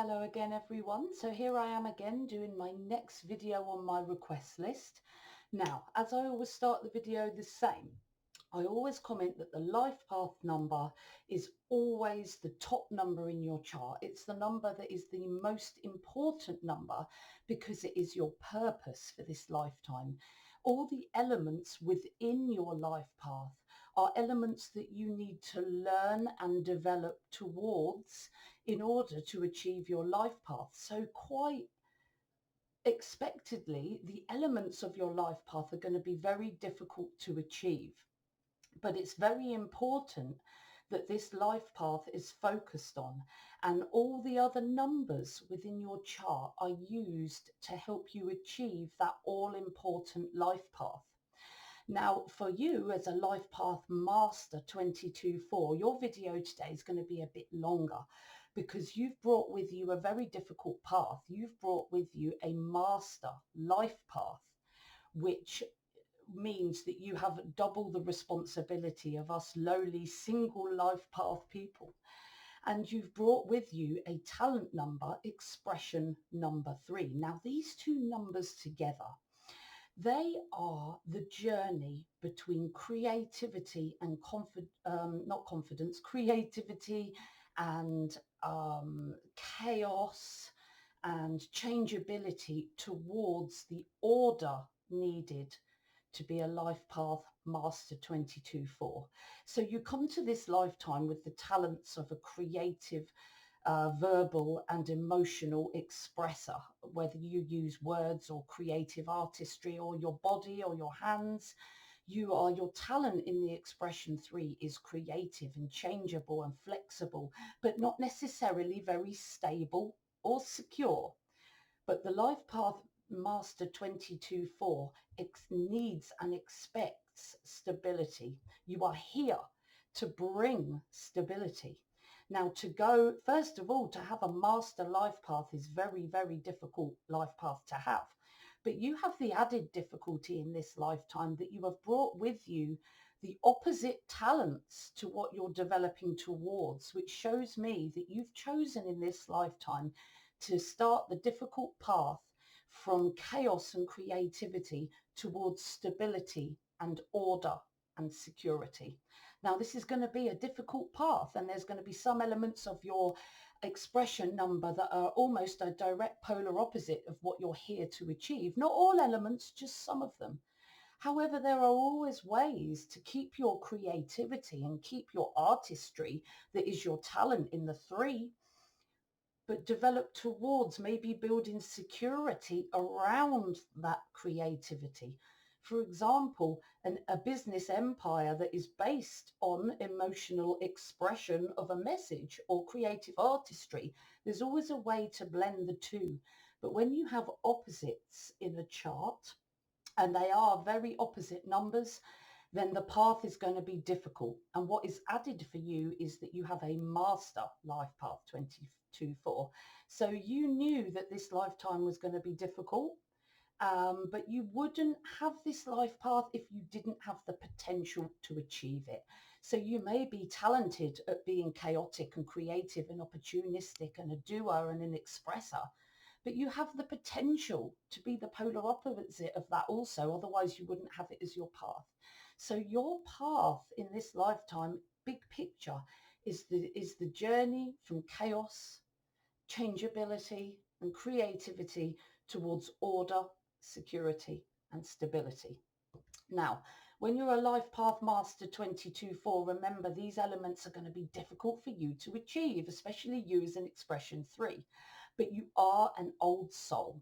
Hello again everyone. So here I am again doing my next video on my request list. Now, as I always start the video the same, I always comment that the life path number is always the top number in your chart. It's the number that is the most important number because it is your purpose for this lifetime. All the elements within your life path are elements that you need to learn and develop towards in order to achieve your life path. So quite expectedly, the elements of your life path are going to be very difficult to achieve. But it's very important that this life path is focused on, and all the other numbers within your chart are used to help you achieve that all-important life path. Now, for you as a Life Path Master 22/4, your video today is going to be a bit longer because you've brought with you a very difficult path. You've brought with you a master life path, which means that you have double the responsibility of us lowly single life path people. And you've brought with you a talent number, expression number 3. Now, these two numbers together, they are the journey between creativity and creativity and chaos and changeability towards the order needed to be a life path master 22/4. So you come to this lifetime with the talents of a creative, verbal and emotional expresser, whether you use words or creative artistry or your body or your hands. Your talent in the expression 3 is creative and changeable and flexible, but not necessarily very stable or secure. But the life path master 22/4 needs and expects stability. You are here to bring stability. Now, to go, first of all, to have a master life path is very, very difficult life path to have. But you have the added difficulty in this lifetime that you have brought with you the opposite talents to what you're developing towards, which shows me that you've chosen in this lifetime to start the difficult path from chaos and creativity towards stability and order and security. Now, this is going to be a difficult path, and there's going to be some elements of your expression number that are almost a direct polar opposite of what you're here to achieve. Not all elements, just some of them. However, there are always ways to keep your creativity and keep your artistry that is your talent in the 3, but develop towards maybe building security around that creativity. For example, a business empire that is based on emotional expression of a message or creative artistry. There's always a way to blend the two. But when you have opposites in a chart, and they are very opposite numbers, then the path is going to be difficult. And what is added for you is that you have a master life path 22/4. So you knew that this lifetime was going to be difficult, but you wouldn't have this life path if you didn't have the potential to achieve it. So you may be talented at being chaotic and creative and opportunistic and a doer and an expresser, but you have the potential to be the polar opposite of that also. Otherwise, you wouldn't have it as your path. So your path in this lifetime, big picture, is the journey from chaos, changeability, and creativity towards order, security, and stability. Now, when you're a Life Path Master 22/4, remember these elements are going to be difficult for you to achieve, especially you as an expression 3. But you are an old soul.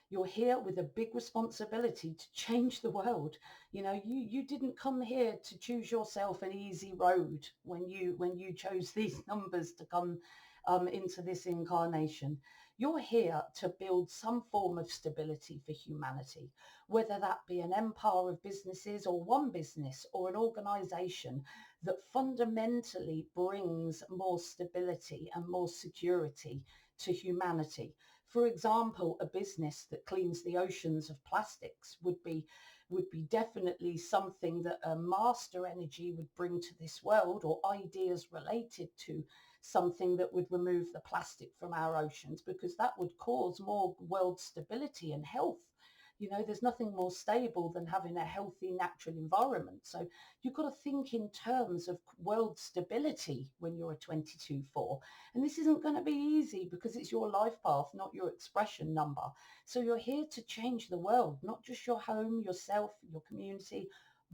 You're here with a big responsibility to change the world. You know, you didn't come here to choose yourself an easy road when you chose these numbers to come into this incarnation. You're here to build some form of stability for humanity, whether that be an empire of businesses or one business or an organization that fundamentally brings more stability and more security to humanity. For example, a business that cleans the oceans of plastics would be definitely something that a master energy would bring to this world, or ideas related to something that would remove the plastic from our oceans, because that would cause more world stability and health. There's nothing more stable than having a healthy natural environment. So you've got to think in terms of world stability when you're a 22-4. And this isn't going to be easy because it's your life path, not your expression number. So you're here to change the world, not just your home, yourself, your community,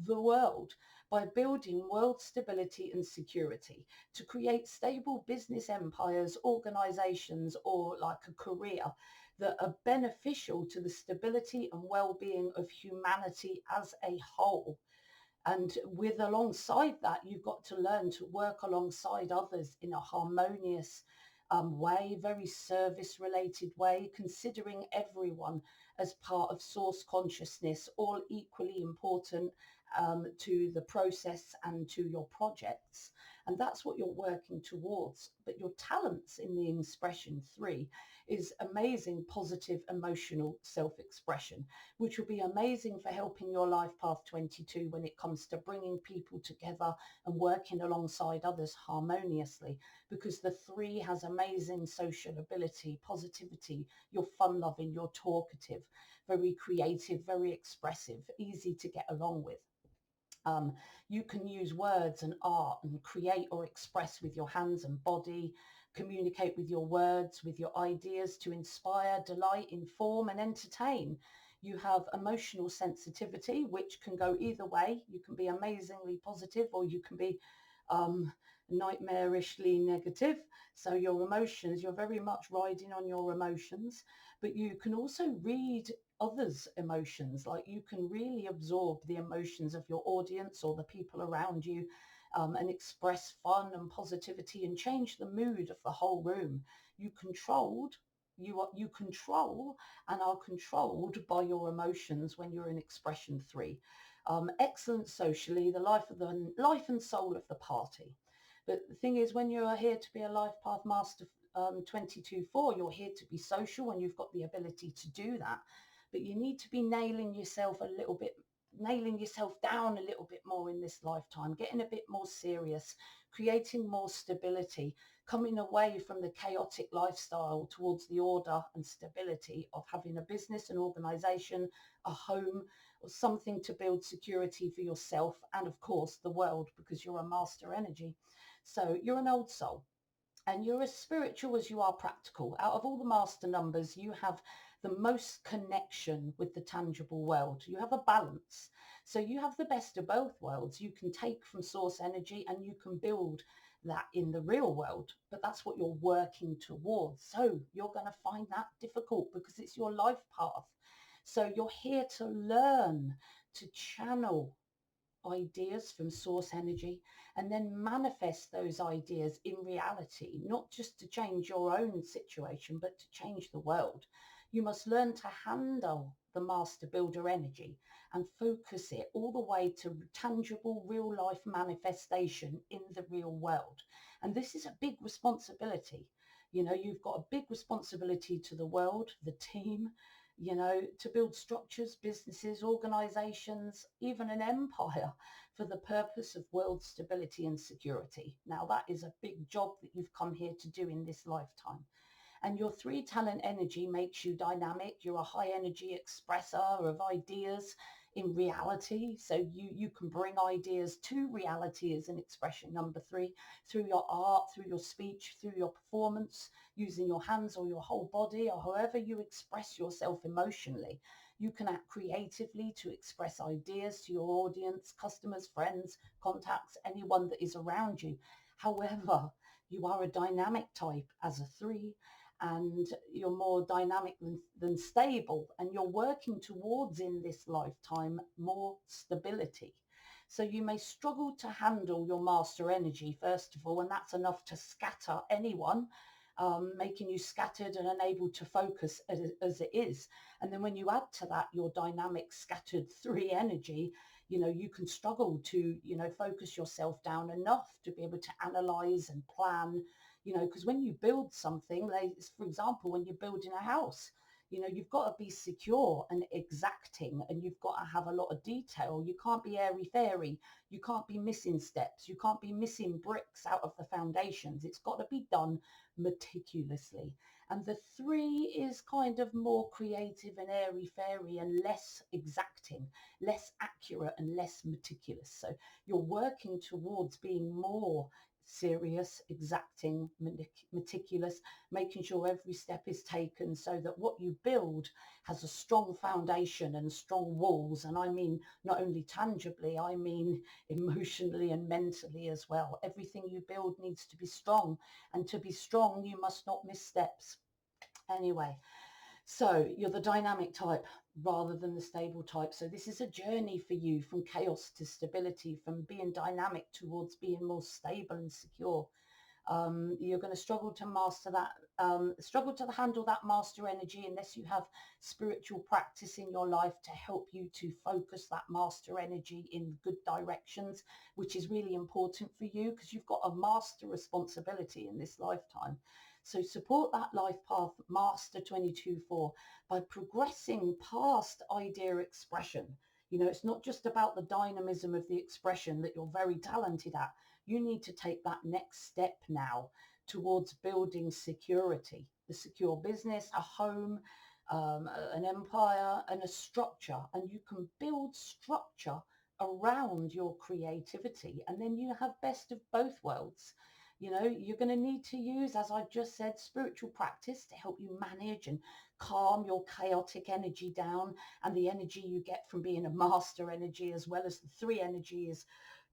the world, by building world stability and security to create stable business empires, organizations, or like a career that are beneficial to the stability and well-being of humanity as a whole. And with alongside that, you've got to learn to work alongside others in a harmonious way, very service related way, considering everyone as part of source consciousness, all equally important to the process and to your projects. And that's what you're working towards. But your talents in the expression 3 is amazing, positive, emotional self-expression, which will be amazing for helping your life path 22 when it comes to bringing people together and working alongside others harmoniously, because the 3 has amazing social ability, positivity, you're fun loving, you're talkative, very creative, very expressive, easy to get along with. You can use words and art and create or express with your hands and body, communicate with your words, with your ideas to inspire, delight, inform and entertain. You have emotional sensitivity, which can go either way. You can be amazingly positive or you can be um, nightmarishly negative. So your emotions, you're very much riding on your emotions, but you can also read others' emotions. Like you can really absorb the emotions of your audience or the people around you, and express fun and positivity and change the mood of the whole room. You control and are controlled by your emotions when you're in expression 3. Excellent socially, the life and soul of the party. But the thing is, when you're here to be a life path master 22-4, you're here to be social and you've got the ability to do that. But you need to be nailing yourself down a little bit more in this lifetime, getting a bit more serious, creating more stability, coming away from the chaotic lifestyle towards the order and stability of having a business, an organization, a home, or something to build security for yourself and of course the world, because you're a master energy. So you're an old soul and you're as spiritual as you are practical. Out of all the master numbers, you have the most connection with the tangible world. You have a balance. So you have the best of both worlds. You can take from source energy and you can build that in the real world, but that's what you're working towards. So you're going to find that difficult because it's your life path. So you're here to learn to channel ideas from source energy and then manifest those ideas in reality, not just to change your own situation, but to change the world. You must learn to handle the master builder energy and focus it all the way to tangible real life manifestation in the real world. And this is a big responsibility. You've got a big responsibility to the world, the team, to build structures, businesses, organizations, even an empire for the purpose of world stability and security. Now, that is a big job that you've come here to do in this lifetime. And your 3 talent energy makes you dynamic. You're a high energy expresser of ideas in reality. So you can bring ideas to reality as an expression number 3 through your art, through your speech, through your performance, using your hands or your whole body or however you express yourself emotionally. You can act creatively to express ideas to your audience, customers, friends, contacts, anyone that is around you. However, you are a dynamic type as a 3 and you're more dynamic than stable, and you're working towards in this lifetime more stability. So you may struggle to handle your master energy first of all, and that's enough to scatter anyone, making you scattered and unable to focus as it is. And then when you add to that your dynamic scattered 3 energy, you can struggle to focus yourself down enough to be able to analyze and plan, because when you build something, like for example, when you're building a house, You know, you've got to be secure and exacting, and you've got to have a lot of detail. You can't be airy fairy. You can't be missing steps. You can't be missing bricks out of the foundations. It's got to be done meticulously. And the three is kind of more creative and airy fairy and less exacting, less accurate and less meticulous. So you're working towards being more serious, exacting, meticulous, making sure every step is taken so that what you build has a strong foundation and strong walls. And I mean, not only tangibly, I mean emotionally and mentally as well. Everything you build needs to be strong. And to be strong, you must not miss steps. Anyway, so you're the dynamic type rather than the stable type. So this is a journey for you from chaos to stability, from being dynamic towards being more stable and secure. You're going to struggle to master that, struggle to handle that master energy unless you have spiritual practice in your life to help you to focus that master energy in good directions, which is really important for you because you've got a master responsibility in this lifetime. So support that life path master 22-4 by progressing past idea expression. You know, it's not just about the dynamism of the expression that you're very talented at. You need to take that next step now towards building security, the secure business, a home, an empire, and a structure. And you can build structure around your creativity. And then you have best of both worlds. You know, you're going to need to use, as I've just said, spiritual practice to help you manage and calm your chaotic energy down, and the energy you get from being a master energy, as well as the three energy is,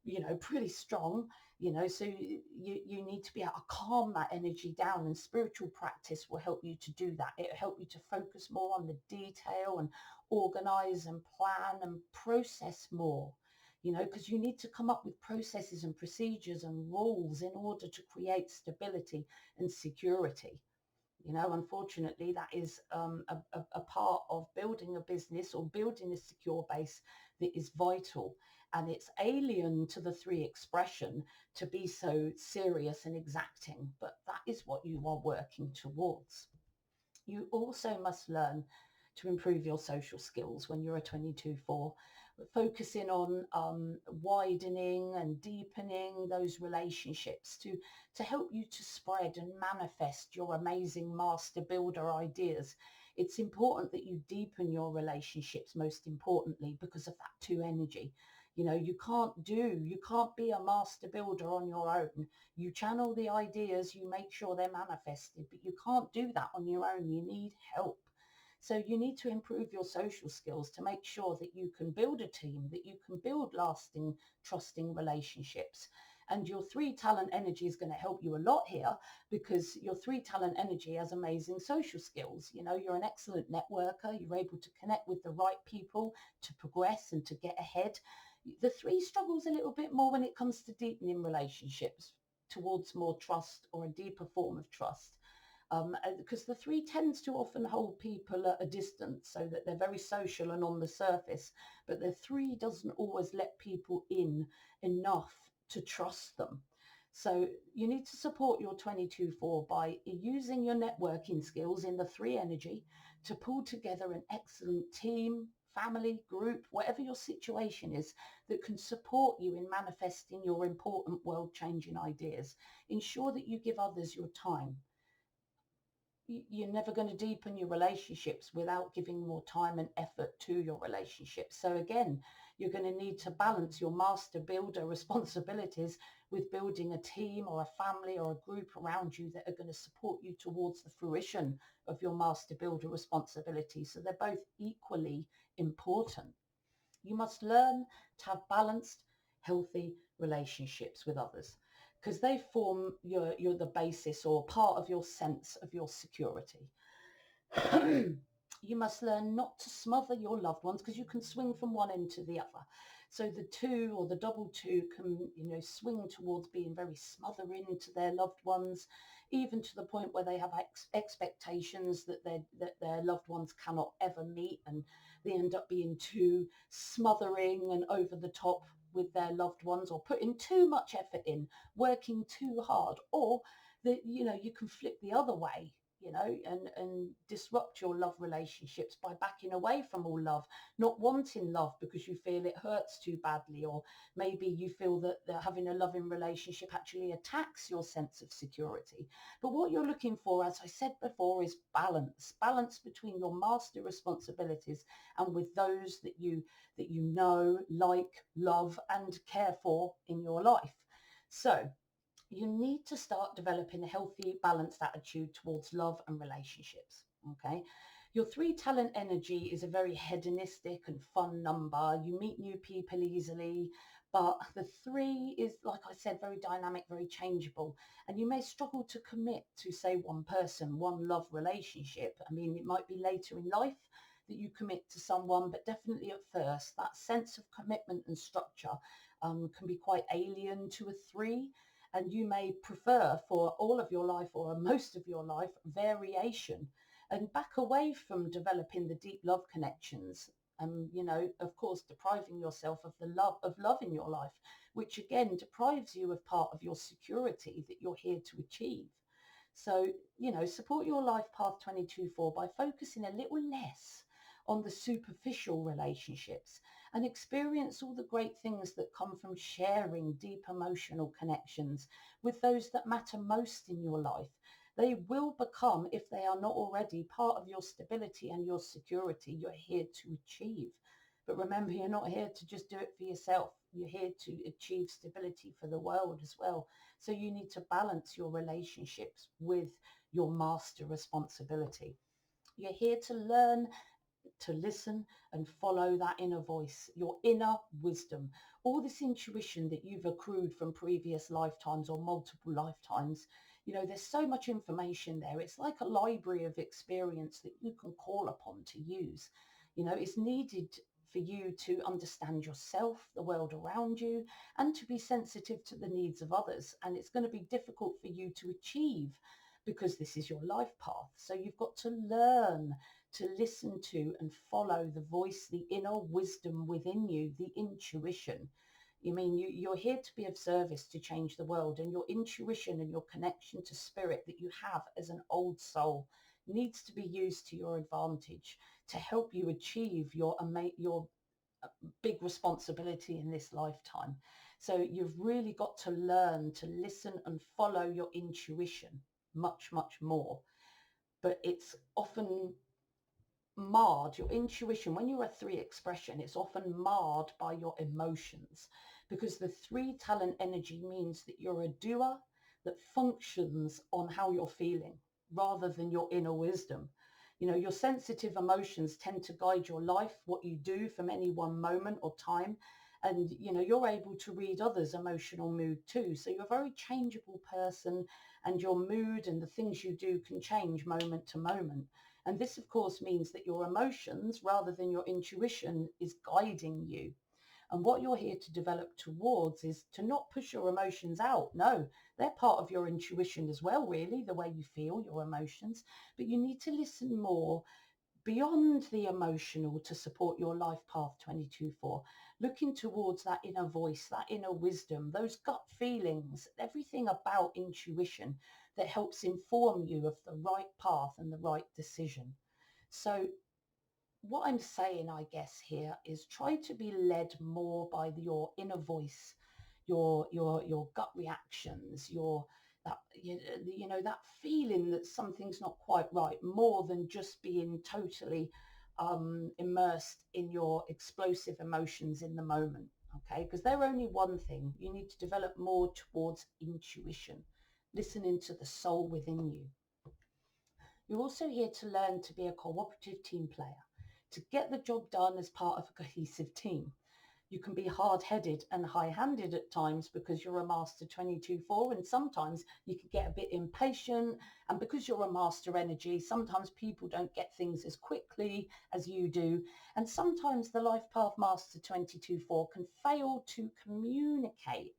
you know, pretty strong. You know, so you need to be able to calm that energy down, and spiritual practice will help you to do that. It'll help you to focus more on the detail and organize and plan and process more, you know, because you need to come up with processes and procedures and rules in order to create stability and security. You know, unfortunately, that is a part of building a business or building a secure base that is vital. And it's alien to the three expression to be so serious and exacting, but that is what you are working towards. You also must learn to improve your social skills when you're a 22-4, focusing on widening and deepening those relationships to help you to spread and manifest your amazing master builder ideas. It's important that you deepen your relationships, most importantly, because of that two energy. You know, you can't be a master builder on your own. You channel the ideas, you make sure they're manifested, but you can't do that on your own. You need help. So you need to improve your social skills to make sure that you can build a team, that you can build lasting, trusting relationships. And your three talent energy is going to help you a lot here, because your three talent energy has amazing social skills. You know, you're an excellent networker. You're able to connect with the right people to progress and to get ahead. The three struggles a little bit more when it comes to deepening relationships towards more trust or a deeper form of trust, because the three tends to often hold people at a distance, so that they're very social and on the surface, but the three doesn't always let people in enough to trust them. So you need to support your 22-4 by using your networking skills in the three energy to pull together an excellent team, family, group, whatever your situation is, that can support you in manifesting your important world-changing ideas. Ensure that you give others your time. You're never going to deepen your relationships without giving more time and effort to your relationships. So again, you're going to need to balance your master builder responsibilities with building a team or a family or a group around you that are going to support you towards the fruition of your master builder responsibilities. So they're both equally important. You must learn to have balanced, healthy relationships with others, because they form the basis or part of your sense of your security. You must learn not to smother your loved ones, because you can swing from one end to the other. So the two or the double two can, you know, swing towards being very smothering to their loved ones, even to the point where they have expectations that their loved ones cannot ever meet, and they end up being too smothering and over the top with their loved ones, or putting too much effort in, working too hard. Or that, you know, you can flip the other way. and disrupt your love relationships by backing away from all love, not wanting love because you feel it hurts too badly, or maybe you feel that having a loving relationship actually attacks your sense of security. But what you're looking for, as I said before, is balance between your master responsibilities and with those that you know, like, love, and care for in your life. So you need to start developing a healthy, balanced attitude towards love and relationships. Okay. Your three talent energy is a very hedonistic and fun number. You meet new people easily, but the three is, like I said, very dynamic, very changeable. And you may struggle to commit to, say, one person, one love relationship. I mean, it might be later in life that you commit to someone, but definitely at first, that sense of commitment and structure can be quite alien to a three, and you may prefer for all of your life or most of your life variation, and back away from developing the deep love connections. Of course, depriving yourself of the love in your life, which again deprives you of part of your security that you're here to achieve. So, support your life path 22/4 by focusing a little less on the superficial relationships and experience all the great things that come from sharing deep emotional connections with those that matter most in your life. They will become, if they are not already, part of your stability and your security you're here to achieve. But remember, you're not here to just do it for yourself. You're here to achieve stability for the world as well. So you need to balance your relationships with your master responsibility. You're here to learn, to listen and follow that inner voice, your inner wisdom, all this intuition that you've accrued from previous lifetimes or multiple lifetimes. There's so much information there. It's like a library of experience that you can call upon to use. It's needed for you to understand yourself, the world around you, and to be sensitive to the needs of others. And it's going to be difficult for you to achieve because this is your life path. So you've got to learn to listen to and follow the voice, the inner wisdom within you, the intuition. You're here to be of service to change the world, and your intuition and your connection to spirit that you have as an old soul needs to be used to your advantage to help you achieve your big responsibility in this lifetime. So you've really got to learn to listen and follow your intuition much, much more. But it's often marred, your intuition, when you're a three expression, it's often marred by your emotions, because the three talent energy means that you're a doer that functions on how you're feeling rather than your inner wisdom. Your sensitive emotions tend to guide your life, what you do from any one moment or time. And you're able to read others' emotional mood too, so you're a very changeable person, and your mood and the things you do can change moment to moment. And this, of course, means that your emotions, rather than your intuition, is guiding you. And what you're here to develop towards is to not push your emotions out. No, they're part of your intuition as well, really, the way you feel, your emotions. But you need to listen more beyond the emotional to support your life path 22/4, looking towards that inner voice, that inner wisdom, those gut feelings, everything about intuition that helps inform you of the right path and the right decision. So what I'm saying, I guess, here is try to be led more by your inner voice, your gut reactions, your that that feeling that something's not quite right, more than just being totally immersed in your explosive emotions in the moment. Okay, because they're only one thing. You need to develop more towards intuition, listening to the soul within you. You're also here to learn to be a cooperative team player, to get the job done as part of a cohesive team. You can be hard-headed and high-handed at times because you're a master 22/4, and sometimes you can get a bit impatient, and because you're a master energy, sometimes people don't get things as quickly as you do, and sometimes the life path master 22/4 can fail to communicate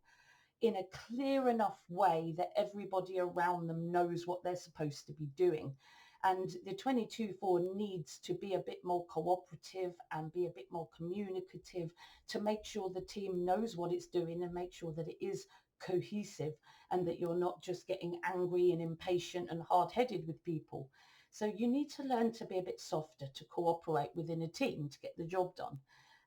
in a clear enough way that everybody around them knows what they're supposed to be doing. And the 22/4 needs to be a bit more cooperative and be a bit more communicative to make sure the team knows what it's doing and make sure that it is cohesive, and that you're not just getting angry and impatient and hard-headed with people. So you need to learn to be a bit softer to cooperate within a team to get the job done.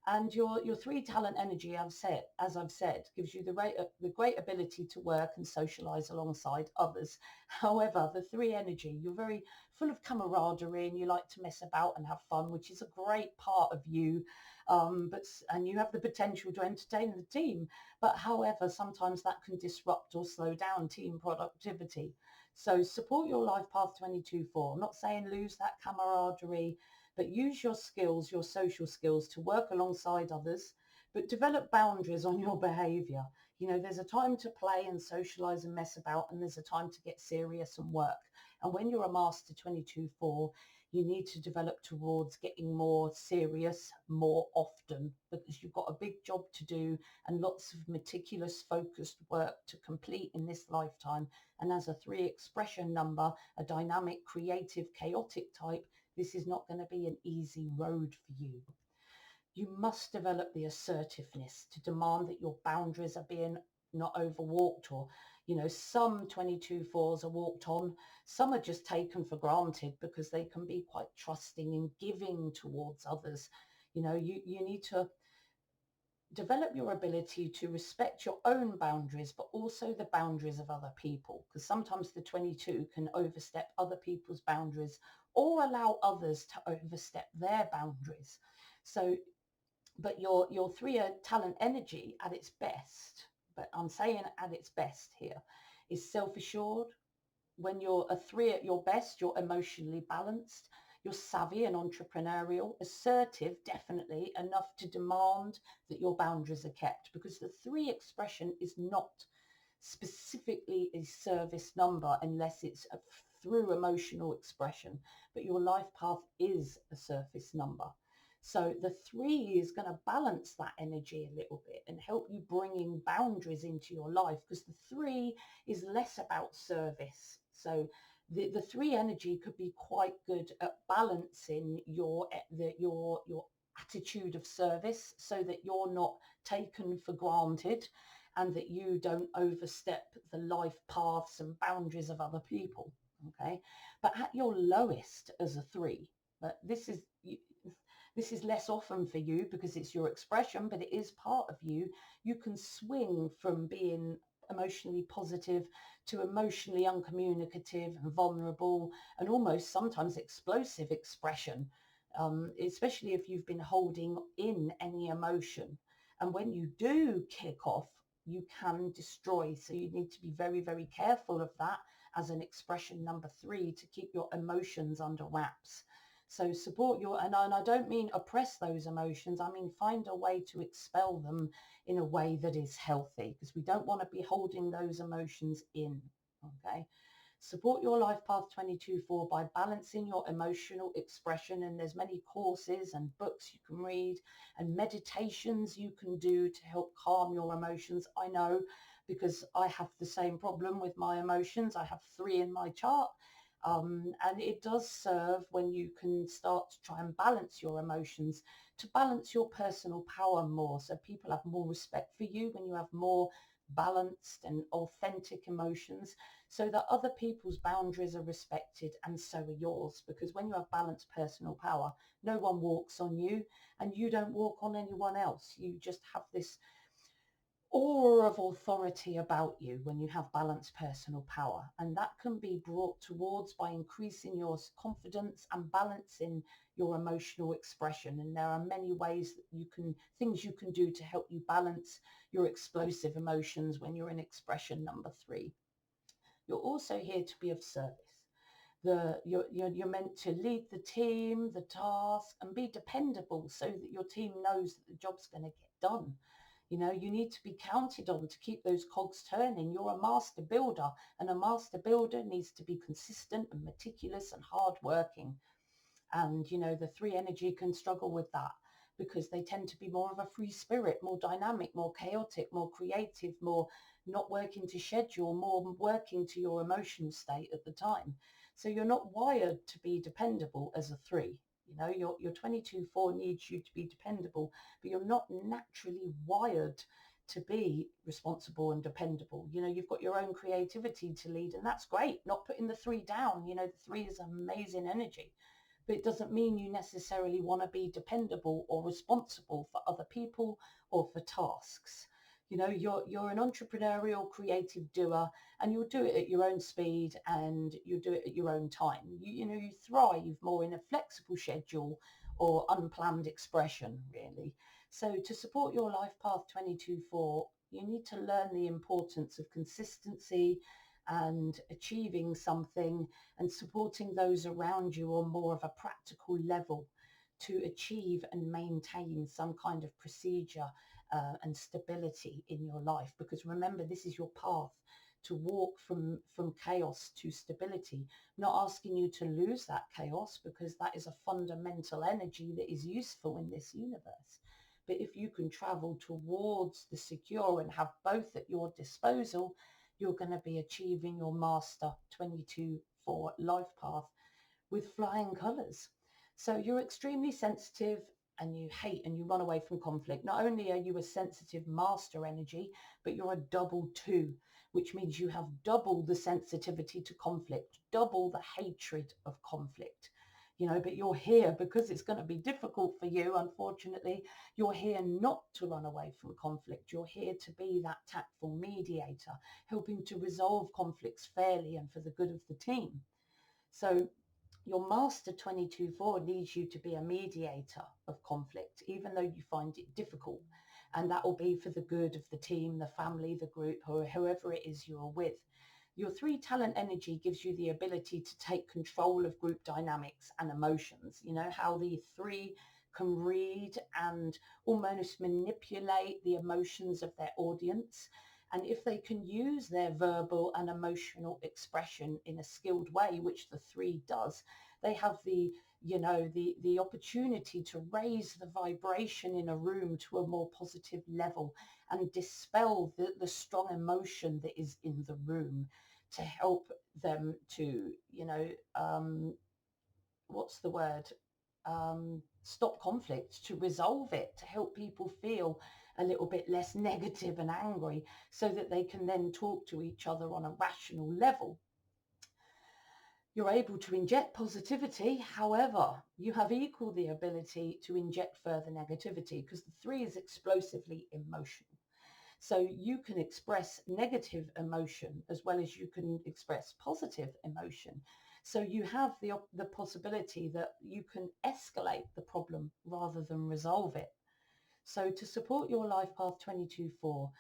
And your three talent energy, as I've said, gives you the great ability to work and socialize alongside others. However, the three energy, you're very full of camaraderie and you like to mess about and have fun, which is a great part of you. And you have the potential to entertain the team. But however, sometimes that can disrupt or slow down team productivity. So support your life path 22/4. I'm not saying lose that camaraderie, but use your skills, your social skills, to work alongside others, but develop boundaries on your behavior. You know, there's a time to play and socialize and mess about, and there's a time to get serious and work. And when you're a master 22/4, you need to develop towards getting more serious more often, because you've got a big job to do and lots of meticulous focused work to complete in this lifetime. And as a 3 expression number, a dynamic, creative, chaotic type, this is not going to be an easy road for you. You must develop the assertiveness to demand that your boundaries are being not overwalked, or, you know, some 22/4s are walked on, some are just taken for granted because they can be quite trusting and giving towards others. You know, you need to develop your ability to respect your own boundaries, but also the boundaries of other people, because sometimes the 22 can overstep other people's boundaries or allow others to overstep their boundaries. So, but your 3 talent energy at its best, but I'm saying at its best here, is self-assured. When you're a 3 at your best, you're emotionally balanced, you're savvy and entrepreneurial, assertive, definitely enough to demand that your boundaries are kept, because the 3 expression is not specifically a service number unless it's through emotional expression, but your life path is a surface number. So the 3 is going to balance that energy a little bit and help you bringing boundaries into your life, because the 3 is less about service. So the 3 energy could be quite good at balancing your attitude of service, so that you're not taken for granted and that you don't overstep the life paths and boundaries of other people. Okay, but at your lowest as a 3, but this is less often for you because it's your expression, but it is part of you. You can swing from being emotionally positive to emotionally uncommunicative and vulnerable and almost sometimes explosive expression, especially if you've been holding in any emotion. And when you do kick off, you can destroy. So you need to be very, very careful of that as an expression number 3, to keep your emotions under wraps. So support your, and I don't mean oppress those emotions, I mean find a way to expel them in a way that is healthy, because we don't want to be holding those emotions in. Okay. Support your life path 22/4 by balancing your emotional expression, and there's many courses and books you can read and meditations you can do to help calm your emotions. I know, because I have the same problem with my emotions. I have 3 in my chart. And it does serve when you can start to try and balance your emotions, to balance your personal power more. So people have more respect for you when you have more balanced and authentic emotions, so that other people's boundaries are respected and so are yours. Because when you have balanced personal power, no one walks on you and you don't walk on anyone else. You just have this aura of authority about you when you have balanced personal power, and that can be brought towards by increasing your confidence and balancing your emotional expression. And there are many ways that things you can do to help you balance your explosive emotions when you're in expression number 3. You're also here to be of service. You're meant to lead the team, the task, and be dependable so that your team knows that the job's going to get done. You know, you need to be counted on to keep those cogs turning. You're a master builder, and a master builder needs to be consistent and meticulous and hardworking. And, you know, the 3 energy can struggle with that because they tend to be more of a free spirit, more dynamic, more chaotic, more creative, more not working to schedule, more working to your emotional state at the time. So you're not wired to be dependable as a 3. You know, your 22/4 needs you to be dependable, but you're not naturally wired to be responsible and dependable. You know, you've got your own creativity to lead, and that's great. Not putting the three down. You know, the three is amazing energy, but it doesn't mean you necessarily want to be dependable or responsible for other people or for tasks. You know, you're an entrepreneurial creative doer, and you'll do it at your own speed and you'll do it at your own time. You know, you thrive more in a flexible schedule or unplanned expression, really. So to support your life path 22/4, you need to learn the importance of consistency and achieving something and supporting those around you on more of a practical level to achieve and maintain some kind of procedure and stability in your life. Because remember, this is your path to walk from chaos to stability, not asking you to lose that chaos, because that is a fundamental energy that is useful in this universe. But if you can travel towards the secure and have both at your disposal, you're going to be achieving your master 22/4 life path with flying colours. So you're extremely sensitive and you hate and you run away from conflict. Not only are you a sensitive master energy, but you're a double two, which means you have double the sensitivity to conflict, double the hatred of conflict. You know, but you're here because it's going to be difficult for you. Unfortunately, you're here not to run away from conflict. You're here to be that tactful mediator, helping to resolve conflicts fairly and for the good of the team. So your master 22/4 needs you to be a mediator of conflict, even though you find it difficult. And that will be for the good of the team, the family, the group, or whoever it is you're with. Your three talent energy gives you the ability to take control of group dynamics and emotions. You know, how the three can read and almost manipulate the emotions of their audience. And if they can use their verbal and emotional expression in a skilled way, which the three does, they have the, you know, the opportunity to raise the vibration in a room to a more positive level and dispel the strong emotion that is in the room to help them to, you know, what's the word? Stop conflict, to resolve it, to help people feel a little bit less negative and angry so that they can then talk to each other on a rational level. You're able to inject positivity. However, you have equal the ability to inject further negativity, because the three is explosively emotional. So you can express negative emotion as well as you can express positive emotion. So you have the possibility that you can escalate the problem rather than resolve it. So to support your life path 22/4,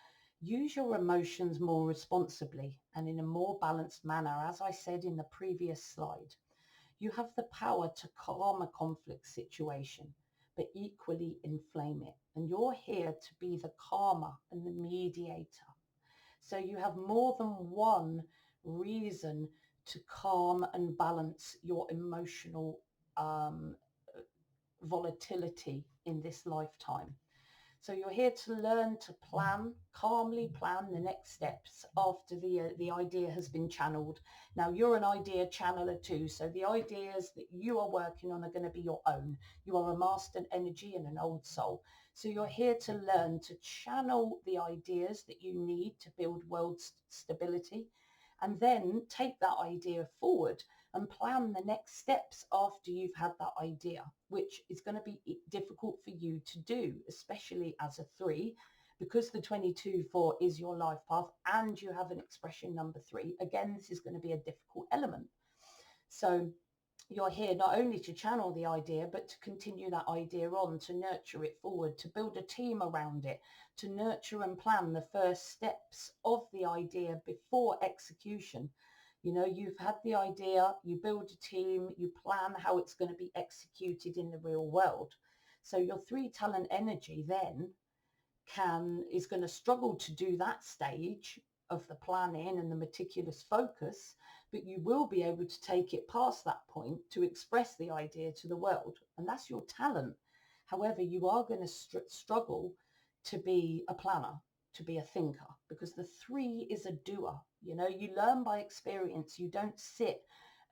use your emotions more responsibly and in a more balanced manner. As I said in the previous slide, you have the power to calm a conflict situation, but equally inflame it. And you're here to be the calmer and the mediator. So you have more than one reason to calm and balance your emotional volatility in this lifetime. So you're here to learn to plan, calmly plan the next steps after the idea has been channeled. Now you're an idea channeler too, so the ideas that you are working on are going to be your own. You are a mastered energy and an old soul. So you're here to learn to channel the ideas that you need to build world stability, and then take that idea forward and plan the next steps after you've had that idea, which is going to be difficult for you to do, especially as a three, because the 22/4 is your life path and you have an expression number three. Again, this is going to be a difficult element. So you're here not only to channel the idea, but to continue that idea on, to nurture it forward, to build a team around it, to nurture and plan the first steps of the idea before execution. You know, you've had the idea, you build a team, you plan how it's going to be executed in the real world. So your three talent energy then is going to struggle to do that stage of the planning and the meticulous focus, but you will be able to take it past that point to express the idea to the world. And that's your talent. However, you are going to struggle to be a planner, to be a thinker, because the three is a doer. You know, you learn by experience. You don't sit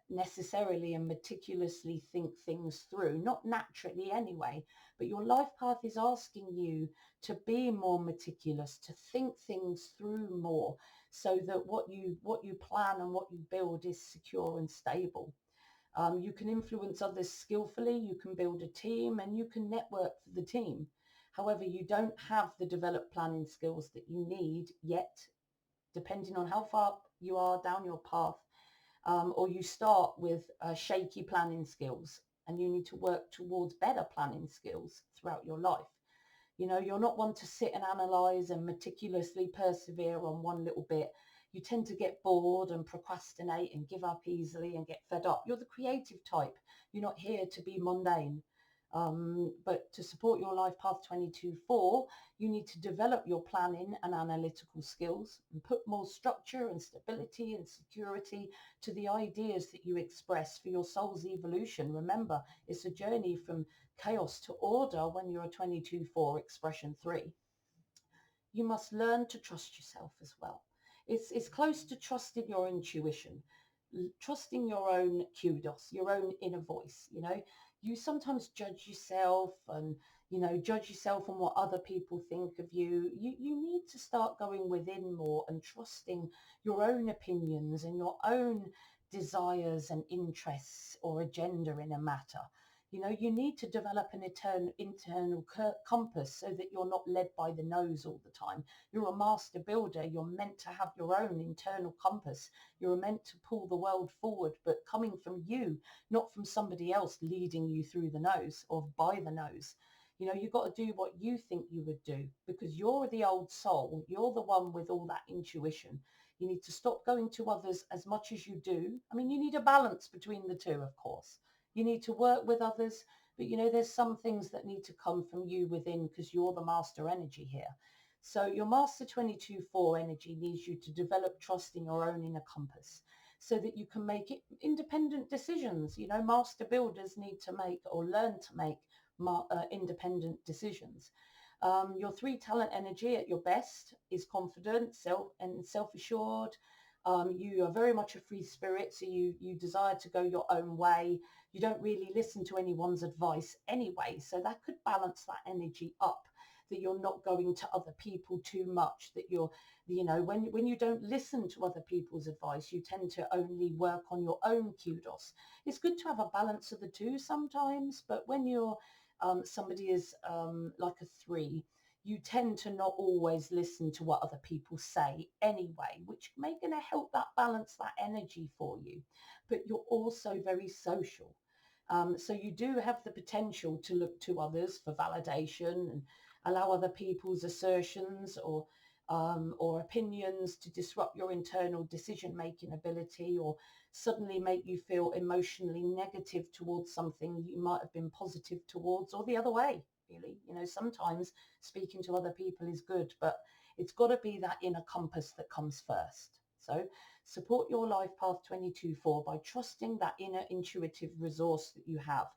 necessarily and meticulously think things through, not naturally anyway, but your life path is asking you to be more meticulous, to think things through more, so that what you plan and what you build is secure and stable. You can influence others skillfully, you can build a team, and you can network for the team. However, you don't have the developed planning skills that you need yet, depending on how far you are down your path, or you start with shaky planning skills and you need to work towards better planning skills throughout your life. You're not one to sit and analyze and meticulously persevere on one little bit. You tend to get bored and procrastinate and give up easily and get fed up. You're the creative type. You're not here to be mundane. But to support your life path 22-4, you need to develop your planning and analytical skills and put more structure and stability and security to the ideas that you express for your soul's evolution. Remember, it's a journey from chaos to order when you're a 22-4 expression 3. You must learn to trust yourself as well. It's close to trusting your intuition, trusting your own kudos, your own inner voice. You sometimes judge yourself and, judge yourself on what other people think of you. You need to start going within more and trusting your own opinions and your own desires and interests or agenda in a matter. You need to develop an internal compass so that you're not led by the nose all the time. You're a master builder. You're meant to have your own internal compass. You're meant to pull the world forward, but coming from you, not from somebody else leading you through the nose or by the nose. You've got to do what you think you would do, because you're the old soul. You're the one with all that intuition. You need to stop going to others as much as you do. I mean, you need a balance between the two, of course. You need to work with others, but there's some things that need to come from you within, because you're the master energy here. So your master 22-4 energy needs you to develop trust in your own inner compass so that you can make independent decisions. Master builders need to make or learn to make independent decisions. Your 3 talent energy at your best is confident, self-assured. You are very much a free spirit, so you desire to go your own way. You don't really listen to anyone's advice anyway, so that could balance that energy up, that you're not going to other people too much, that you're, when you don't listen to other people's advice, you tend to only work on your own kudos. It's good to have a balance of the two sometimes, but when you're somebody is like a 3, you tend to not always listen to what other people say anyway, which may going to help that balance that energy for you. But you're also very social. So you do have the potential to look to others for validation and allow other people's assertions or opinions to disrupt your internal decision-making ability, or suddenly make you feel emotionally negative towards something you might have been positive towards, or the other way, really. Sometimes speaking to other people is good, but it's got to be that inner compass that comes first. So support your life path 22-4 by trusting that inner intuitive resource that you have.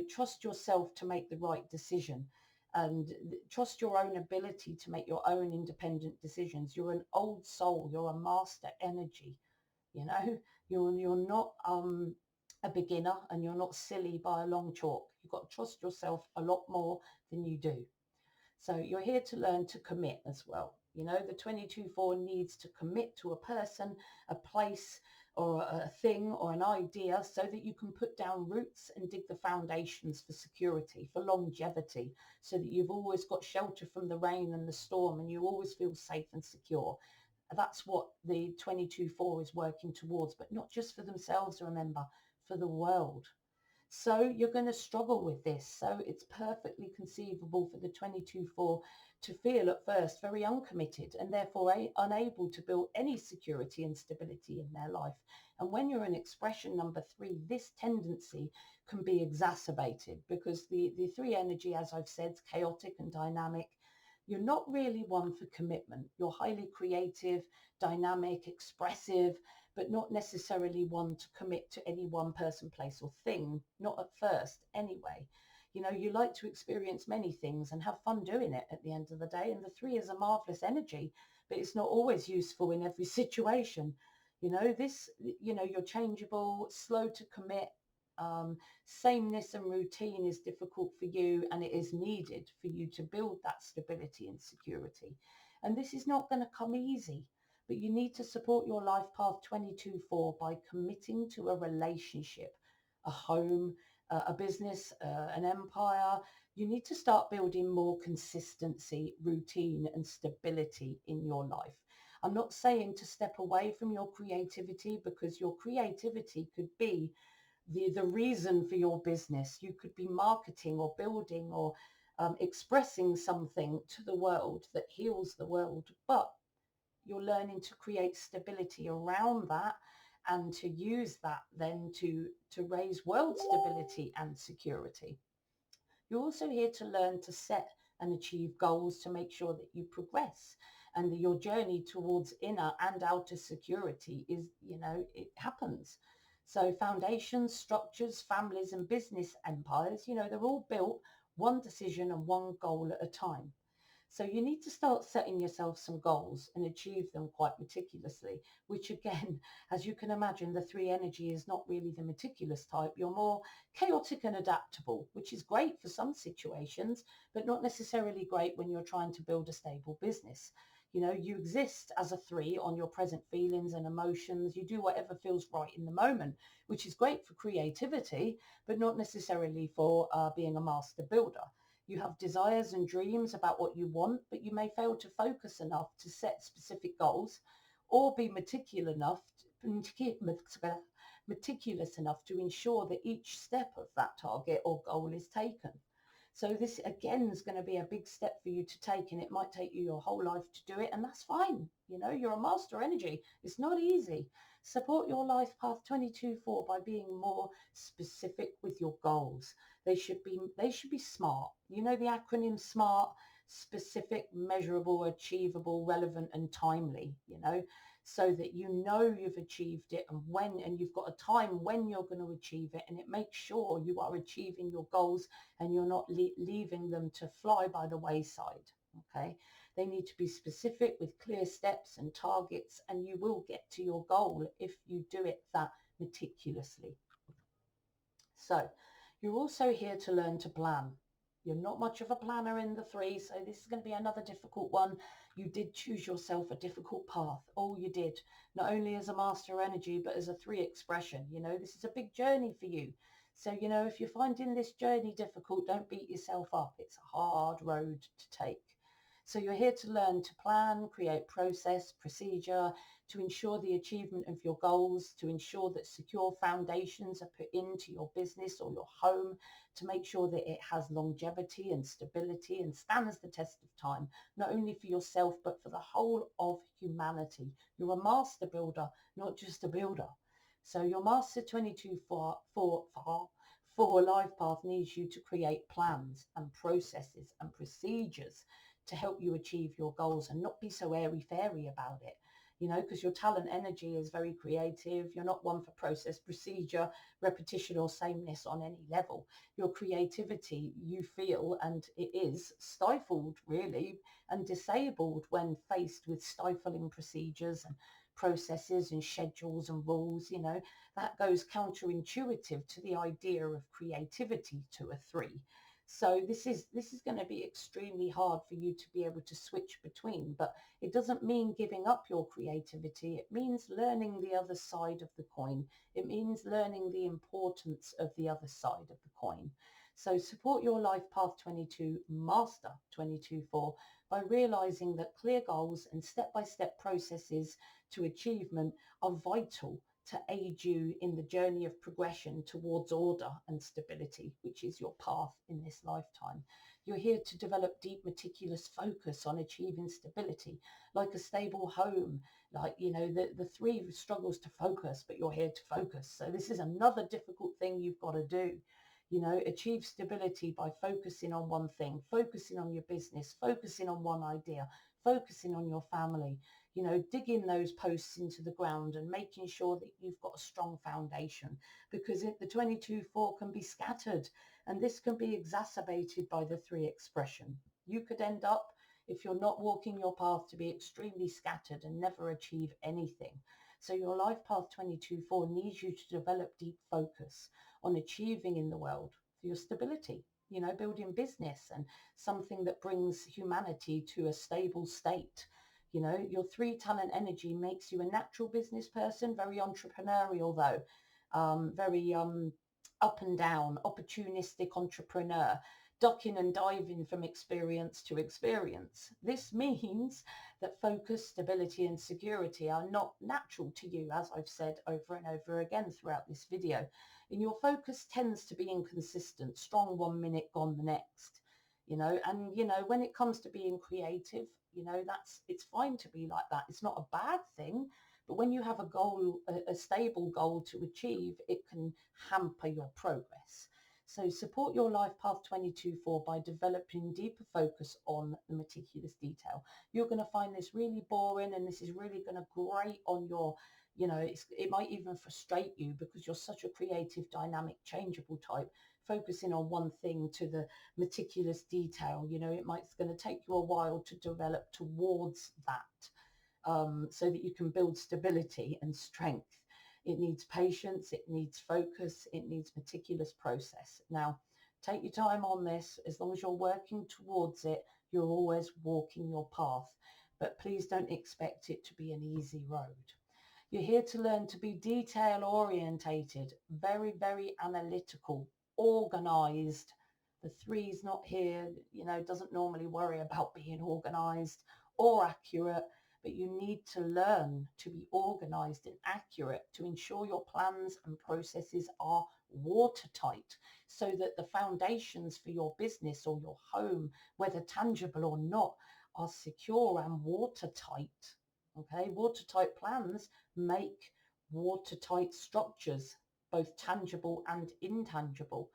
Trust yourself to make the right decision, and trust your own ability to make your own independent decisions. You're an old soul. You're a master energy. you know you're not a beginner, and you're not silly by a long chalk. You've got to trust yourself a lot more than you do. So you're here to learn to commit as well. The 22-4 needs to commit to a person, a place, or a thing or an idea, so that you can put down roots and dig the foundations for security, for longevity, so that you've always got shelter from the rain and the storm, and you always feel safe and secure. That's what the 22-4 is working towards, but not just for themselves, remember, for the world. So you're going to struggle with this. So it's perfectly conceivable for the 22-4 to feel at first very uncommitted, and therefore unable to build any security and stability in their life. And when you're in expression number 3, this tendency can be exacerbated, because the 3 energy, as I've said, is chaotic and dynamic. You're not really one for commitment. You're highly creative, dynamic, expressive, but not necessarily one to commit to any one person, place, or thing, not at first anyway. You like to experience many things and have fun doing it at the end of the day. And the 3 is a marvelous energy, but it's not always useful in every situation. You're changeable, slow to commit. Um, Sameness and routine is difficult for you, and it is needed for you to build that stability and security. And this is not going to come easy, but you need to support your life path 22/4 by committing to a relationship, a home, a business, an empire. You need to start building more consistency, routine, and stability in your life. I'm not saying to step away from your creativity, because your creativity could be the reason for your business. You could be marketing or building or expressing something to the world that heals the world, but you're learning to create stability around that and to use that then to raise world stability and security. You're also here to learn to set and achieve goals to make sure that you progress and that your journey towards inner and outer security it happens. So foundations, structures, families and business empires, they're all built one decision and one goal at a time. So you need to start setting yourself some goals and achieve them quite meticulously, which again, as you can imagine, the three energy is not really the meticulous type. You're more chaotic and adaptable, which is great for some situations, but not necessarily great when you're trying to build a stable business. You exist as a three on your present feelings and emotions. You do whatever feels right in the moment, which is great for creativity, but not necessarily for being a master builder. You have desires and dreams about what you want, but you may fail to focus enough to set specific goals or be meticulous enough to ensure that each step of that target or goal is taken. So this again is going to be a big step for you to take, and it might take you your whole life to do it, and that's fine. You're a master energy. It's not easy. Support your life path 22/4 by being more specific with your goals. They should be smart. The acronym SMART: specific, measurable, achievable, relevant, and timely. So that you've achieved it, and you've got a time when you're going to achieve it, and it makes sure you are achieving your goals and you're not leaving them to fly by the wayside. Okay, they need to be specific with clear steps and targets, and you will get to your goal if you do it that meticulously. So you're also here to learn to plan. You're not much of a planner in the three, so this is going to be another difficult one. You did choose yourself a difficult path. Oh, you did. Not only as a master energy, but as a three expression. This is a big journey for you. So, if you're finding this journey difficult, don't beat yourself up. It's a hard road to take. So you're here to learn to plan, create process, procedure, to ensure the achievement of your goals, to ensure that secure foundations are put into your business or your home, to make sure that it has longevity and stability and stands the test of time, not only for yourself, but for the whole of humanity. You're a master builder, not just a builder. So your Master 22 for life path needs you to create plans and processes and procedures to help you achieve your goals and not be so airy fairy about it. Because your talent energy is very creative. You're not one for process, procedure, repetition, or sameness on any level. Your creativity, you feel, and it is stifled really and disabled when faced with stifling procedures and processes and schedules and rules. That goes counterintuitive to the idea of creativity to a three. So this is going to be extremely hard for you to be able to switch between, but it doesn't mean giving up your creativity. It means learning the other side of the coin. It means learning the importance of the other side of the coin. So support your life path 22 master 22/4 by realizing that clear goals and step-by-step processes to achievement are vital to aid you in the journey of progression towards order and stability, which is your path in this lifetime. You're here to develop deep, meticulous focus on achieving stability, like a stable home. Like, the three struggles to focus, but you're here to focus. So this is another difficult thing you've got to do. Achieve stability by focusing on one thing, focusing on your business, focusing on one idea, focusing on your family, digging those posts into the ground and making sure that you've got a strong foundation, because the 22/4 can be scattered, and this can be exacerbated by the three expression. You could end up, if you're not walking your path, to be extremely scattered and never achieve anything. So your life path 22/4 needs you to develop deep focus on achieving in the world for your stability, building business and something that brings humanity to a stable state. Your 3 talent energy makes you a natural business person, very entrepreneurial though, very up and down, opportunistic entrepreneur, ducking and diving from experience to experience. This means that focus, stability and security are not natural to you, as I've said over and over again throughout this video. And your focus tends to be inconsistent, strong 1 minute, gone the next. And when it comes to being creative, it's fine to be like that. It's not a bad thing. But when you have a goal, a stable goal to achieve, it can hamper your progress. So support your life path 22/4 by developing deeper focus on the meticulous detail. You're going to find this really boring, and this is really going to grate on your, it might even frustrate you because you're such a creative, dynamic, changeable type. Focusing on one thing to the meticulous detail, it's going to take you a while to develop towards that, so that you can build stability and strength. It needs patience, it needs focus, it needs meticulous process. Now, take your time on this. As long as you're working towards it, you're always walking your path. But please don't expect it to be an easy road. You're here to learn to be detail orientated, very, very analytical, organized. The 3's not here, doesn't normally worry about being organized or accurate, but you need to learn to be organized and accurate to ensure your plans and processes are watertight, so that the foundations for your business or your home, whether tangible or not, are secure and watertight. Okay, watertight plans make watertight structures, both tangible and intangible.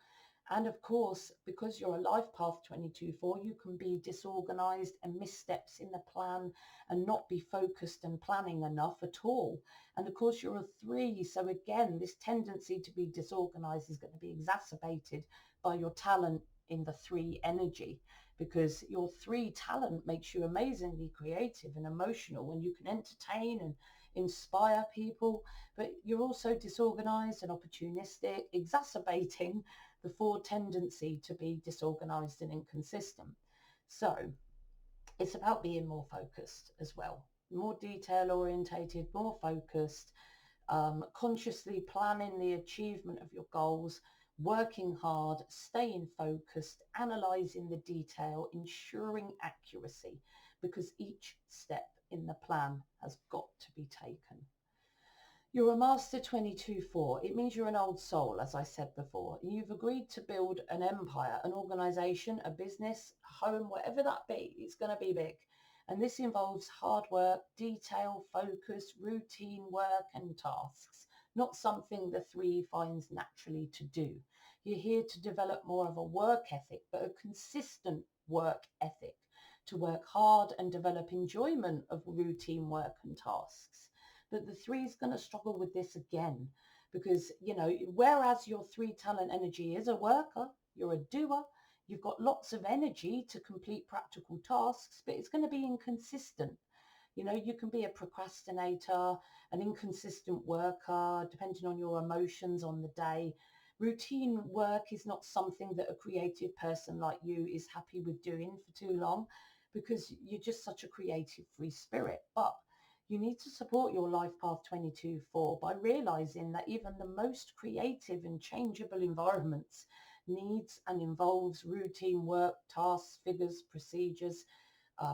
And of course, because you're a life path 22/4, you can be disorganized and missteps in the plan and not be focused and planning enough at all. And of course, you're a 3. So again, this tendency to be disorganized is going to be exacerbated by your talent in the 3 energy, because your 3 talent makes you amazingly creative and emotional, and you can entertain and inspire people, but you're also disorganized and opportunistic, exacerbating the 4 tendency to be disorganized and inconsistent. So it's about being more focused as well, more detail orientated, more focused, consciously planning the achievement of your goals, working hard, staying focused, analysing the detail, ensuring accuracy, because each step in the plan has got to be taken. You're a Master 22/4. It means you're an old soul, as I said before. You've agreed to build an empire, an organisation, a business, home, whatever that be. It's going to be big. And this involves hard work, detail, focus, routine work and tasks, not something the 3 finds naturally to do. You're here to develop more of a work ethic, but a consistent work ethic, to work hard and develop enjoyment of routine work and tasks. But the 3 is going to struggle with this again, because, whereas your 3 talent energy is a worker, you're a doer, you've got lots of energy to complete practical tasks, but it's going to be inconsistent. You can be a procrastinator, an inconsistent worker, depending on your emotions on the day. Routine work is not something that a creative person like you is happy with doing for too long, because you're just such a creative free spirit. But you need to support your life path 22/4 by realizing that even the most creative and changeable environments needs and involves routine work, tasks, figures, procedures,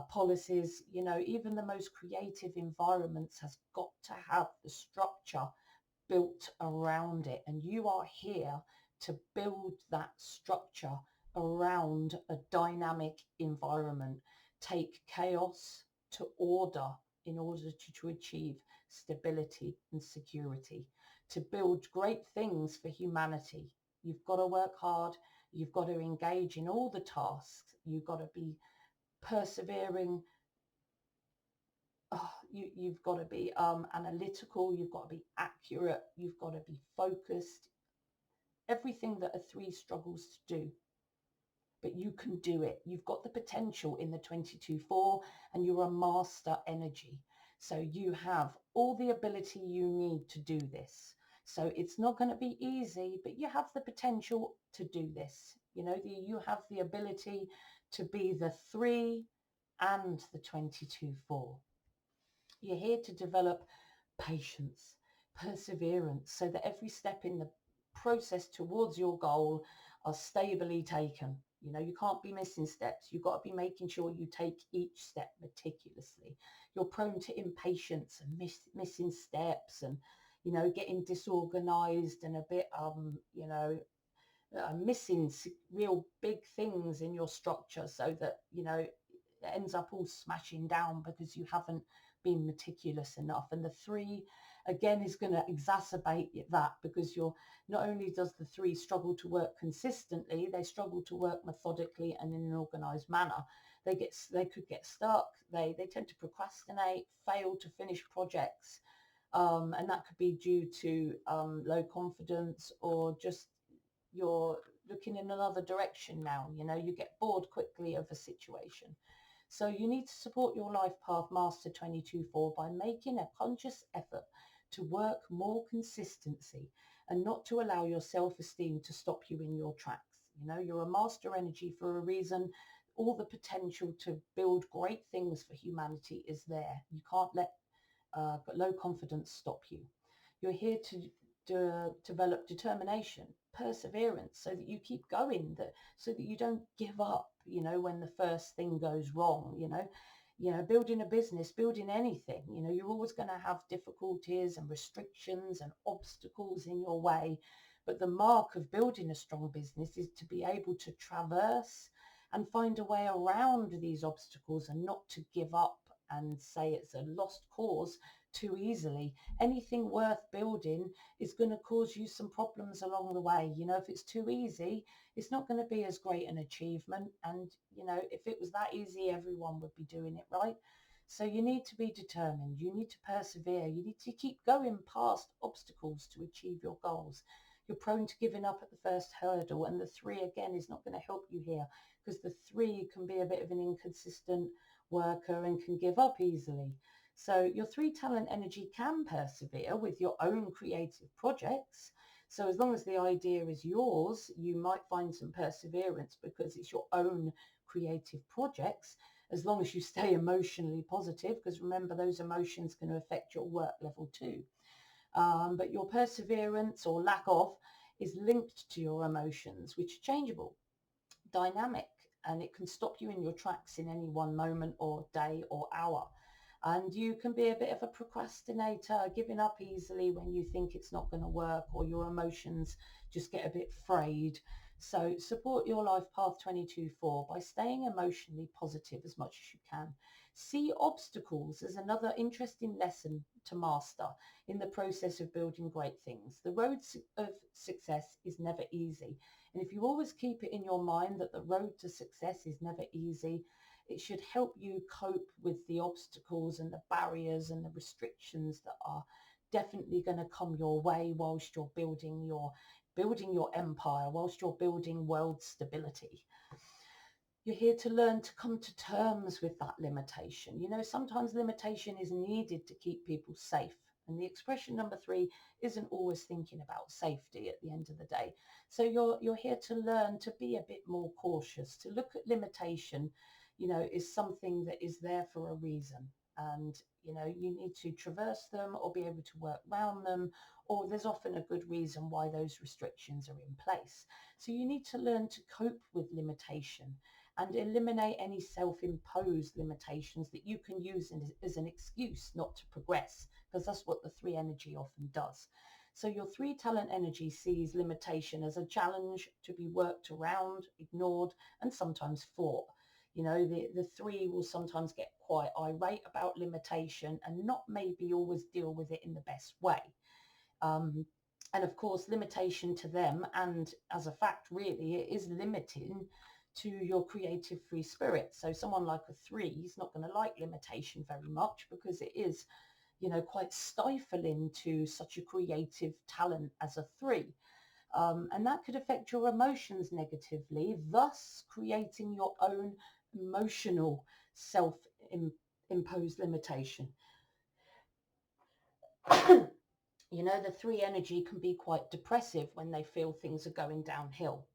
policies. Even the most creative environments has got to have the structure built around it. And you are here to build that structure around a dynamic environment. Take chaos to order in order to achieve stability and security, to build great things for humanity. You've got to work hard. You've got to engage in all the tasks. You've got to be persevering. You've got to be analytical. You've got to be accurate. You've got to be focused. Everything that a 3 struggles to do. But you can do it. You've got the potential in the 22/4, and you're a master energy. So you have all the ability you need to do this. So it's not going to be easy, but you have the potential to do this. You have the ability to be the 3 and the 22-4. You're here to develop patience, perseverance, so that every step in the process towards your goal are stably taken. You can't be missing steps. You've got to be making sure you take each step meticulously. You're prone to impatience and missing steps, and getting disorganized and a bit missing real big things in your structure, so that it ends up all smashing down because you haven't been meticulous enough. And the 3 again is going to exacerbate that, because you're not only does the 3 struggle to work consistently, they struggle to work methodically and in an organized manner. They could get stuck. They tend to procrastinate, fail to finish projects, and that could be due to low confidence, or just you're looking in another direction now. You get bored quickly of a situation. So you need to support your life path master 22-4 by making a conscious effort to work more consistency, and not to allow your self-esteem to stop you in your tracks. You're a master energy for a reason. All the potential to build great things for humanity is there. You can't let low confidence stop you. You're here to develop determination, perseverance, so that you keep going, so that you don't give up, when the first thing goes wrong. Building a business, building anything, you're always going to have difficulties and restrictions and obstacles in your way. But the mark of building a strong business is to be able to traverse and find a way around these obstacles, and not to give up and say it's a lost cause too easily. Anything worth building is going to cause you some problems along the way. If it's too easy, it's not going to be as great an achievement. And, if it was that easy, everyone would be doing it, right? So you need to be determined. You need to persevere. You need to keep going past obstacles to achieve your goals. You're prone to giving up at the first hurdle, and the 3 again is not going to help you here, because the 3 can be a bit of an inconsistent worker and can give up easily. So your 3 talent energy can persevere with your own creative projects. So as long as the idea is yours, you might find some perseverance because it's your own creative projects, as long as you stay emotionally positive, because remember, those emotions can affect your work level too. But your perseverance, or lack of, is linked to your emotions, which are changeable, dynamic, and it can stop you in your tracks in any one moment or day or hour. And you can be a bit of a procrastinator, giving up easily when you think it's not going to work, or your emotions just get a bit frayed. So support your life path 22-4 by staying emotionally positive as much as you can. See obstacles as another interesting lesson to master in the process of building great things. The road of success is never easy. And if you always keep it in your mind that the road to success is never easy, it should help you cope with the obstacles and the barriers and the restrictions that are definitely going to come your way whilst you're building your empire, whilst you're building world stability. You're here to learn to come to terms with that limitation. Sometimes limitation is needed to keep people safe. And the expression number 3 isn't always thinking about safety at the end of the day. So you're here to learn to be a bit more cautious, to look at limitation, is something that is there for a reason. And, you need to traverse them or be able to work around them, or there's often a good reason why those restrictions are in place. So you need to learn to cope with limitation and eliminate any self-imposed limitations that you can use as an excuse not to progress, because that's what the 3 energy often does. So your 3 talent energy sees limitation as a challenge to be worked around, ignored, and sometimes fought. The 3 will sometimes get quite irate about limitation and not maybe always deal with it in the best way. And of course, limitation to them, and as a fact, really, it is limiting to your creative free spirit. So someone like a 3 is not going to like limitation very much, because it is, quite stifling to such a creative talent as a 3. And that could affect your emotions negatively, thus creating your own emotional self-imposed limitation. You know, the 3 energy can be quite depressive when they feel things are going downhill.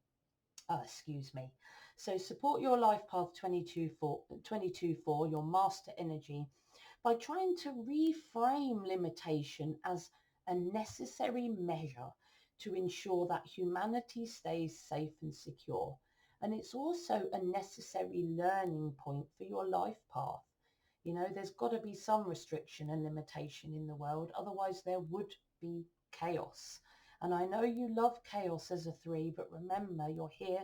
Excuse me. So support your life path 22 4, your master energy, by trying to reframe limitation as a necessary measure to ensure that humanity stays safe and secure. And it's also a necessary learning point for your life path. You know, there's got to be some restriction and limitation in the world, otherwise there would be chaos. And I know you love chaos as a 3, but remember, you're here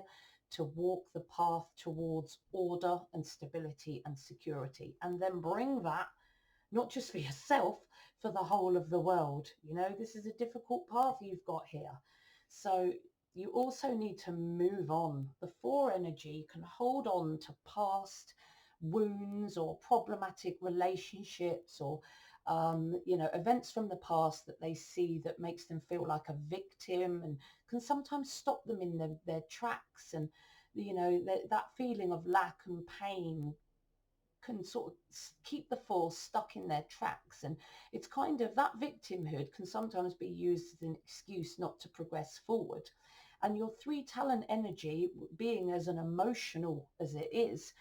to walk the path towards order and stability and security, and then bring that not just for yourself, for the whole of the world. You know, this is a difficult path you've got here. So you also need to move on. The 4 energy can hold on to past wounds or problematic relationships, or you know, events from the past that they see that makes them feel like a victim, and can sometimes stop them in their tracks. And you know, that feeling of lack and pain can sort of keep the 4 stuck in their tracks. And it's kind of, that victimhood can sometimes be used as an excuse not to progress forward. And your 3 talent energy, being as an emotional as it is,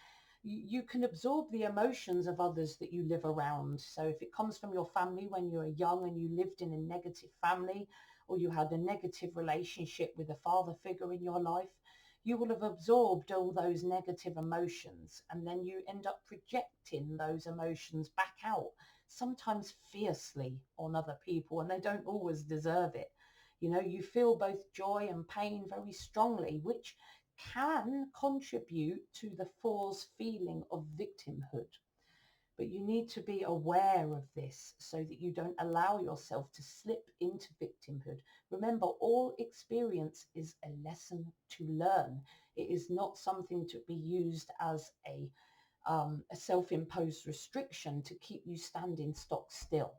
you can absorb the emotions of others that you live around. So if it comes from your family when you were young and you lived in a negative family, or you had a negative relationship with a father figure in your life, you will have absorbed all those negative emotions, and then you end up projecting those emotions back out, sometimes fiercely, on other people, and they don't always deserve it. You know, you feel both joy and pain very strongly, which can contribute to the 4's feeling of victimhood. But you need to be aware of this so that you don't allow yourself to slip into victimhood. Remember, all experience is a lesson to learn. It is not something to be used as a self-imposed restriction to keep you standing stock still.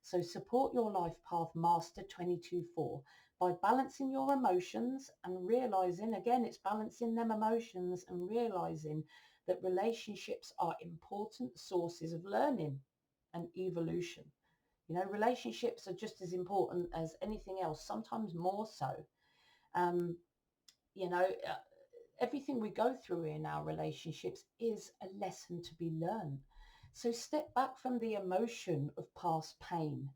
So support your life path master 22 4 by balancing your emotions and realizing, again, it's balancing them emotions and realizing that relationships are important sources of learning and evolution. You know, relationships are just as important as anything else, sometimes more so. Um, you know, everything we go through in our relationships is a lesson to be learned. So step back from the emotion of past pain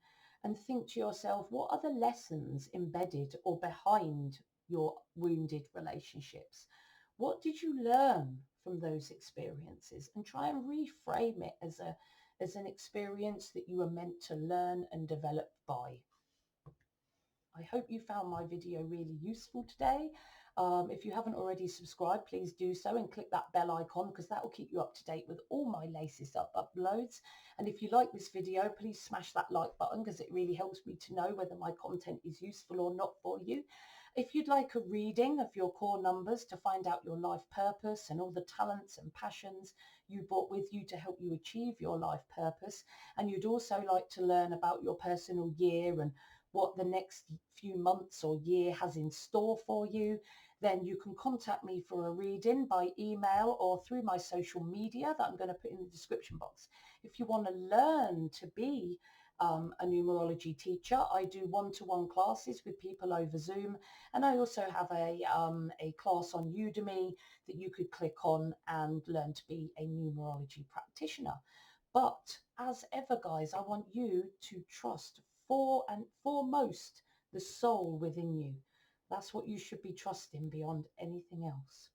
and think to yourself, what are the lessons embedded or behind your wounded relationships? What did you learn from those experiences? And try and reframe it as an experience that you were meant to learn and develop by. I hope you found my video really useful today. If you haven't already subscribed, please do so and click that bell icon, because that will keep you up to date with all my latest uploads. And if you like this video, please smash that like button, because it really helps me to know whether my content is useful or not for you. If you'd like a reading of your core numbers to find out your life purpose and all the talents and passions you brought with you to help you achieve your life purpose, and you'd also like to learn about your personal year and what the next few months or year has in store for you, then you can contact me for a reading by email or through my social media that I'm going to put in the description box. If you want to learn to be a numerology teacher, I do one-to-one classes with people over Zoom, and I also have a class on Udemy that you could click on and learn to be a numerology practitioner. But as ever, guys, I want you to trust for and foremost the soul within you. That's what you should be trusting beyond anything else.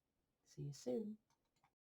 See you soon.